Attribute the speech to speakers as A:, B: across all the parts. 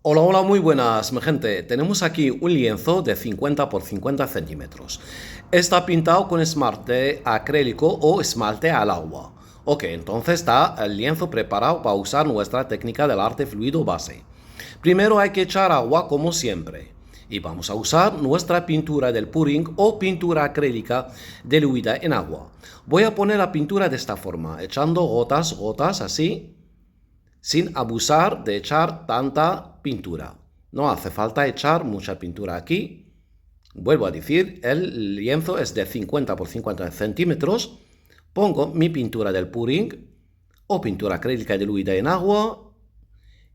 A: Hola, hola, muy buenas, mi gente. Tenemos aquí un lienzo de 50 por 50 centímetros. Está pintado con esmalte acrílico o esmalte al agua. Ok, entonces está el lienzo preparado para usar nuestra técnica del arte fluido base. Primero hay que echar agua como siempre. Y vamos a usar nuestra pintura del puring o pintura acrílica diluida en agua. Voy a poner la pintura de esta forma, echando gotas, gotas así, sin abusar de echar tanta pintura. No hace falta echar mucha pintura aquí. Vuelvo a decir, el lienzo es de 50 por 50 centímetros. Pongo mi pintura del puring o pintura acrílica diluida en agua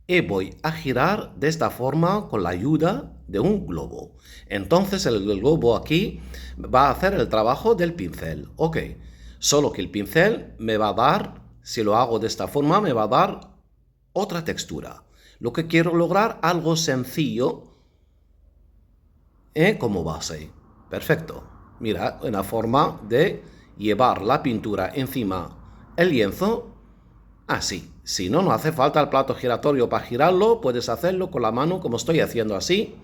A: y voy a girar de esta forma con la ayuda de un globo. Entonces el globo aquí va a hacer el trabajo del pincel. Ok, solo que el pincel me va a dar, si lo hago de esta forma, me va a dar otra textura. Lo que quiero lograr, algo sencillo como base. Perfecto. Mira, una forma de llevar la pintura encima el lienzo así. Si no, no hace falta el plato giratorio para girarlo, puedes hacerlo con la mano como estoy haciendo así,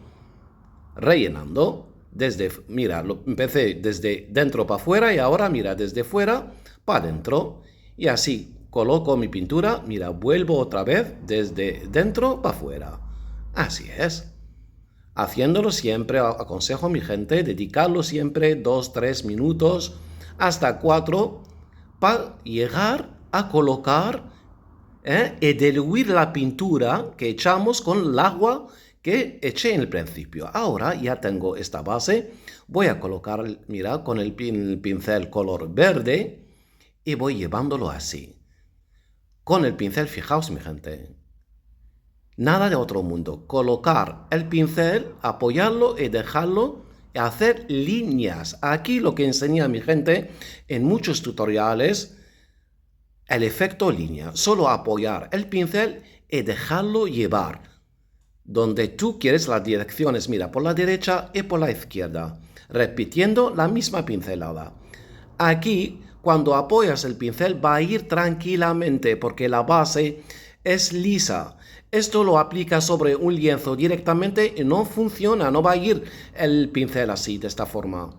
A: rellenando. Mira, empecé desde dentro para afuera y ahora mira, desde fuera para adentro. Y así coloco mi pintura, mira, vuelvo otra vez desde dentro para afuera. Así es. Haciéndolo siempre, aconsejo a mi gente, dedicarlo siempre 2, 3 minutos, hasta 4, para llegar a colocar y diluir la pintura que echamos con el agua que eché en el principio. Ahora ya tengo esta base, voy a colocar, mira, con el pincel color verde y voy llevándolo así. Con el pincel, fijaos mi gente, nada de otro mundo. Colocar el pincel, apoyarlo y dejarlo hacer líneas. Aquí lo que enseña mi gente en muchos tutoriales, el efecto línea. Solo apoyar el pincel y dejarlo llevar. Donde tú quieres las direcciones, mira, por la derecha y por la izquierda, repitiendo la misma pincelada. Aquí, cuando apoyas el pincel, va a ir tranquilamente porque la base es lisa. Esto lo aplica sobre un lienzo directamente y no funciona, no va a ir el pincel así, de esta forma.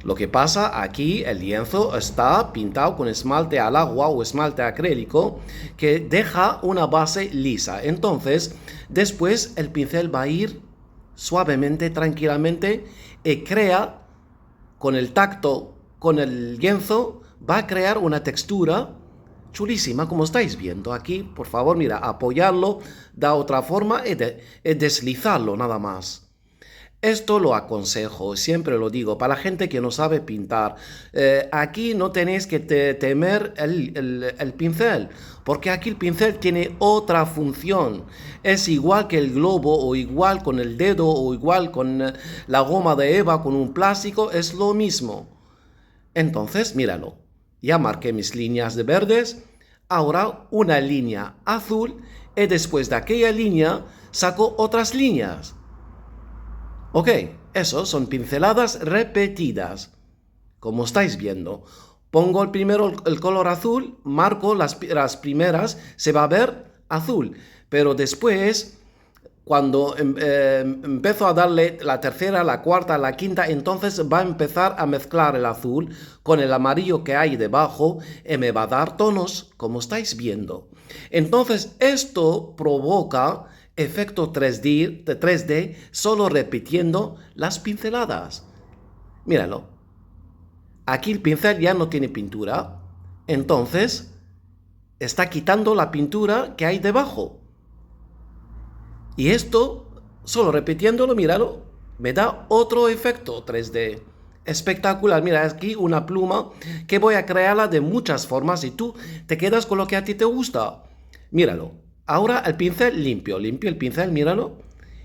A: Lo que pasa aquí, el lienzo está pintado con esmalte al agua o esmalte acrílico que deja una base lisa. Entonces, después el pincel va a ir suavemente, tranquilamente y crea, con el tacto, con el lienzo, va a crear una textura chulísima, como estáis viendo aquí. Por favor, mira, apoyarlo, da otra forma y deslizarlo nada más. Esto lo aconsejo, siempre lo digo, para la gente que no sabe pintar. Aquí no tenéis que temer el pincel, porque aquí el pincel tiene otra función. Es igual que el globo, o igual con el dedo, o igual con la goma de Eva, con un plástico, es lo mismo. Entonces, míralo, ya marqué mis líneas de verdes, ahora una línea azul, y después de aquella línea saco otras líneas. Ok, eso son pinceladas repetidas. Como estáis viendo, pongo primero el color azul, marco las primeras, se va a ver azul, pero después, cuando empiezo a darle la tercera, la cuarta, la quinta, entonces va a empezar a mezclar el azul con el amarillo que hay debajo y me va a dar tonos, como estáis viendo. Entonces, esto provoca efecto 3D solo repitiendo las pinceladas. Míralo. Aquí el pincel ya no tiene pintura, entonces está quitando la pintura que hay debajo. Y esto, solo repitiéndolo, míralo, me da otro efecto 3D. Espectacular. Mira, aquí una pluma que voy a crearla de muchas formas y tú te quedas con lo que a ti te gusta. Míralo. Ahora el pincel limpio el pincel, míralo.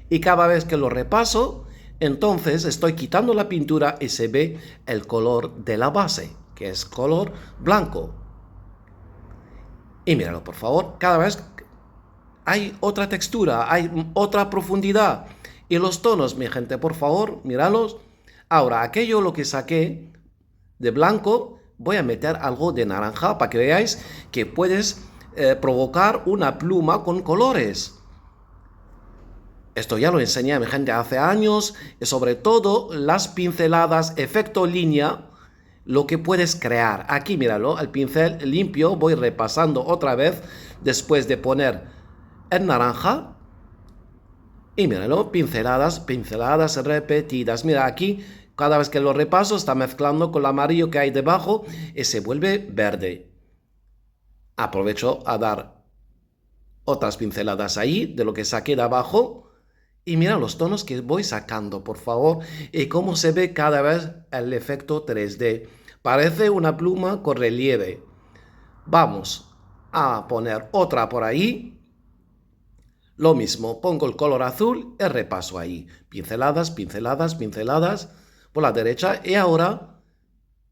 A: Y cada vez que lo repaso, entonces estoy quitando la pintura y se ve el color de la base, que es color blanco. Y míralo, por favor, cada vez hay otra textura, hay otra profundidad. Y los tonos, mi gente, por favor, míralos. Ahora, aquello lo que saqué de blanco, voy a meter algo de naranja para que veáis que puedes provocar una pluma con colores. Esto ya lo enseñé a mi gente hace años, y sobre todo las pinceladas, efecto línea, lo que puedes crear. Aquí, míralo, el pincel limpio, voy repasando otra vez, después de poner el naranja, y míralo, pinceladas, pinceladas repetidas. Mira, aquí, cada vez que lo repaso, está mezclando con el amarillo que hay debajo, y se vuelve verde. Aprovecho a dar otras pinceladas ahí, de lo que saqué de abajo, y mira los tonos que voy sacando, por favor, y cómo se ve cada vez el efecto 3D. Parece una pluma con relieve. Vamos a poner otra por ahí. Lo mismo, pongo el color azul y repaso ahí. Pinceladas, pinceladas, pinceladas por la derecha. Y ahora,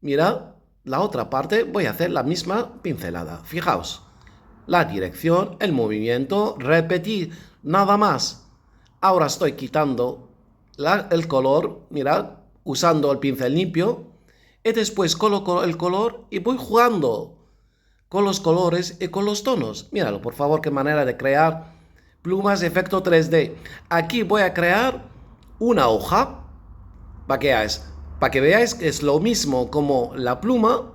A: mira, la otra parte voy a hacer la misma pincelada. Fijaos, la dirección, el movimiento, repetir, nada más. Ahora estoy quitando el color, mirad, usando el pincel limpio, y después coloco el color y voy jugando con los colores y con los tonos. Míralo, por favor, qué manera de crear plumas de efecto 3D. Aquí voy a crear una hoja, para que veáis que es lo mismo como la pluma,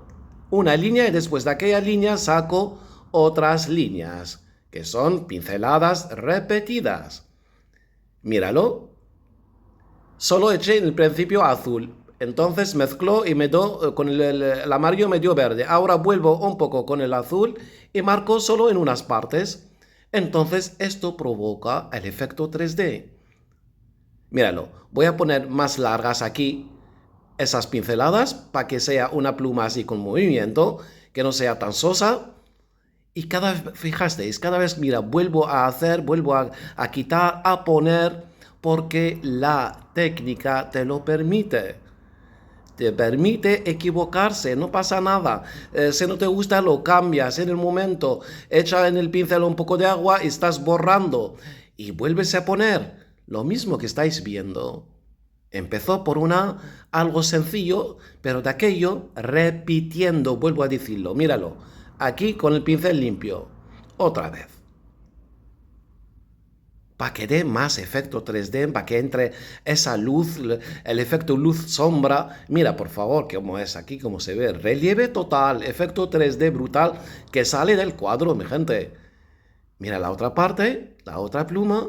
A: una línea, y después de aquella línea saco otras líneas, que son pinceladas repetidas. Míralo. Solo eché en el principio azul. Entonces mezcló y me dio, con el amarillo me dio verde. Ahora vuelvo un poco con el azul y marco solo en unas partes. Entonces esto provoca el efecto 3D. Míralo. Voy a poner más largas aquí esas pinceladas para que sea una pluma así con movimiento, que no sea tan sosa. Y cada vez, fijasteis, cada vez, mira, vuelvo a hacer, vuelvo a quitar, a poner, porque la técnica te lo permite. Te permite equivocarse, no pasa nada. Si no te gusta, lo cambias en el momento. Echa en el pincel un poco de agua y estás borrando. Y vuelves a poner lo mismo que estáis viendo. Empezó por algo sencillo, pero de aquello repitiendo, vuelvo a decirlo, míralo. Aquí con el pincel limpio, otra vez. Para que dé más efecto 3D, para que entre esa luz, el efecto luz-sombra. Mira, por favor, cómo es aquí, cómo se ve. Relieve total, efecto 3D brutal que sale del cuadro, mi gente. Mira la otra parte, la otra pluma,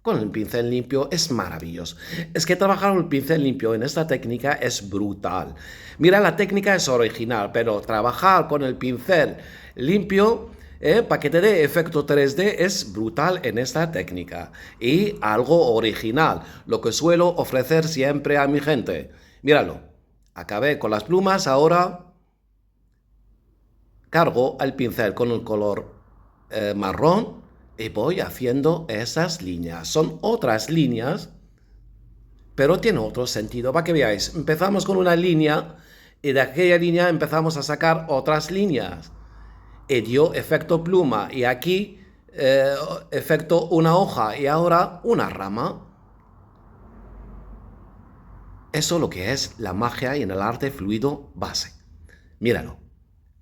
A: con el pincel limpio, es maravilloso. Es que trabajar con el pincel limpio en esta técnica es brutal. Mira, la técnica es original, pero trabajar con el pincel limpio para que te dé efecto 3D es brutal en esta técnica. Y algo original, lo que suelo ofrecer siempre a mi gente. Míralo, acabé con las plumas, ahora cargo el pincel con el color marrón, y voy haciendo esas líneas. Son otras líneas, pero tiene otro sentido. Para que veáis, empezamos con una línea y de aquella línea empezamos a sacar otras líneas. Y dio efecto pluma. Y aquí efecto una hoja y ahora una rama. Eso es lo que es la magia y en el arte fluido base. Míralo.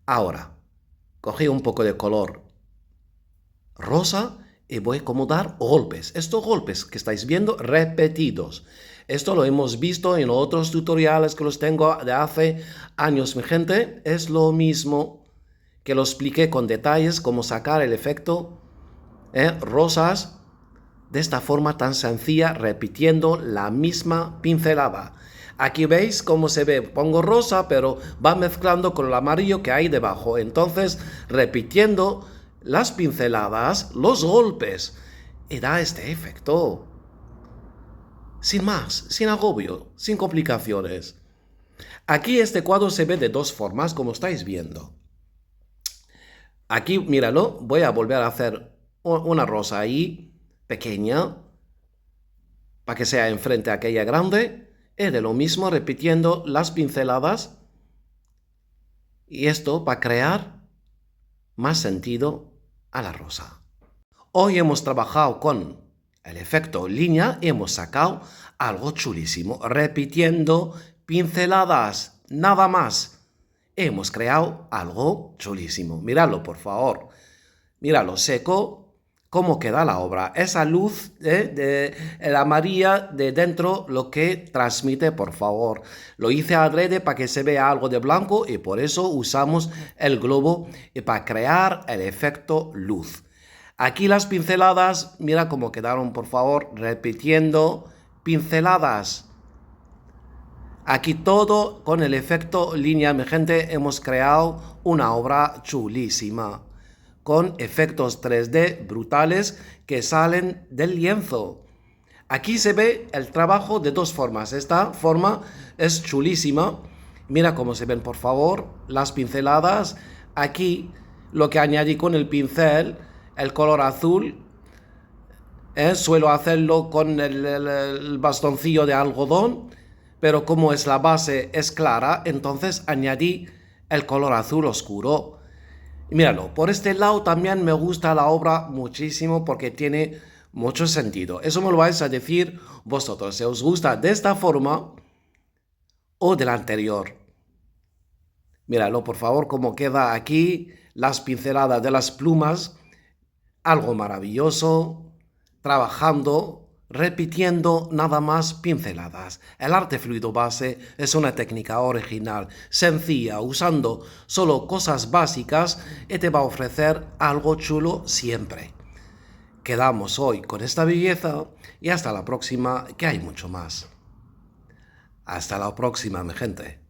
A: Ahora, cogí un poco de color rosa y voy a como dar golpes. Estos golpes que estáis viendo repetidos. Esto lo hemos visto en otros tutoriales que los tengo de hace años, mi gente. Es lo mismo que lo expliqué con detalles cómo sacar el efecto rosas de esta forma tan sencilla, repitiendo la misma pincelada. Aquí veis cómo se ve, pongo rosa, pero va mezclando con el amarillo que hay debajo. Entonces, repitiendo las pinceladas, los golpes, y da este efecto. Sin más, sin agobio, sin complicaciones. Aquí este cuadro se ve de dos formas, como estáis viendo. Aquí, míralo, voy a volver a hacer una rosa ahí, pequeña, para que sea enfrente a aquella grande, y de lo mismo repitiendo las pinceladas, y esto para crear más sentido a la rosa. Hoy hemos trabajado con el efecto línea y hemos sacado algo chulísimo, repitiendo pinceladas, nada más. Hemos creado algo chulísimo. Míralo, por favor. Míralo, seco, cómo queda la obra. Esa luz de la María de dentro lo que transmite, por favor. Lo hice adrede para que se vea algo de blanco y por eso usamos el globo para crear el efecto luz. Aquí las pinceladas, mira cómo quedaron, por favor, repitiendo pinceladas. Aquí todo con el efecto línea, mi gente, hemos creado una obra chulísima, con efectos 3D brutales que salen del lienzo. Aquí se ve el trabajo de dos formas. Esta forma es chulísima. Mira cómo se ven, por favor, las pinceladas. Aquí lo que añadí con el pincel, el color azul. Suelo hacerlo con el bastoncillo de algodón, pero como es la base es clara, entonces añadí el color azul oscuro. Míralo, por este lado también me gusta la obra muchísimo porque tiene mucho sentido. Eso me lo vais a decir vosotros, si os gusta de esta forma o de la anterior. Míralo, por favor, cómo queda aquí las pinceladas de las plumas. Algo maravilloso. Trabajando, repitiendo nada más pinceladas. El arte fluido base es una técnica original, sencilla, usando solo cosas básicas y te va a ofrecer algo chulo siempre. Quedamos hoy con esta belleza y hasta la próxima, que hay mucho más. Hasta la próxima, mi gente.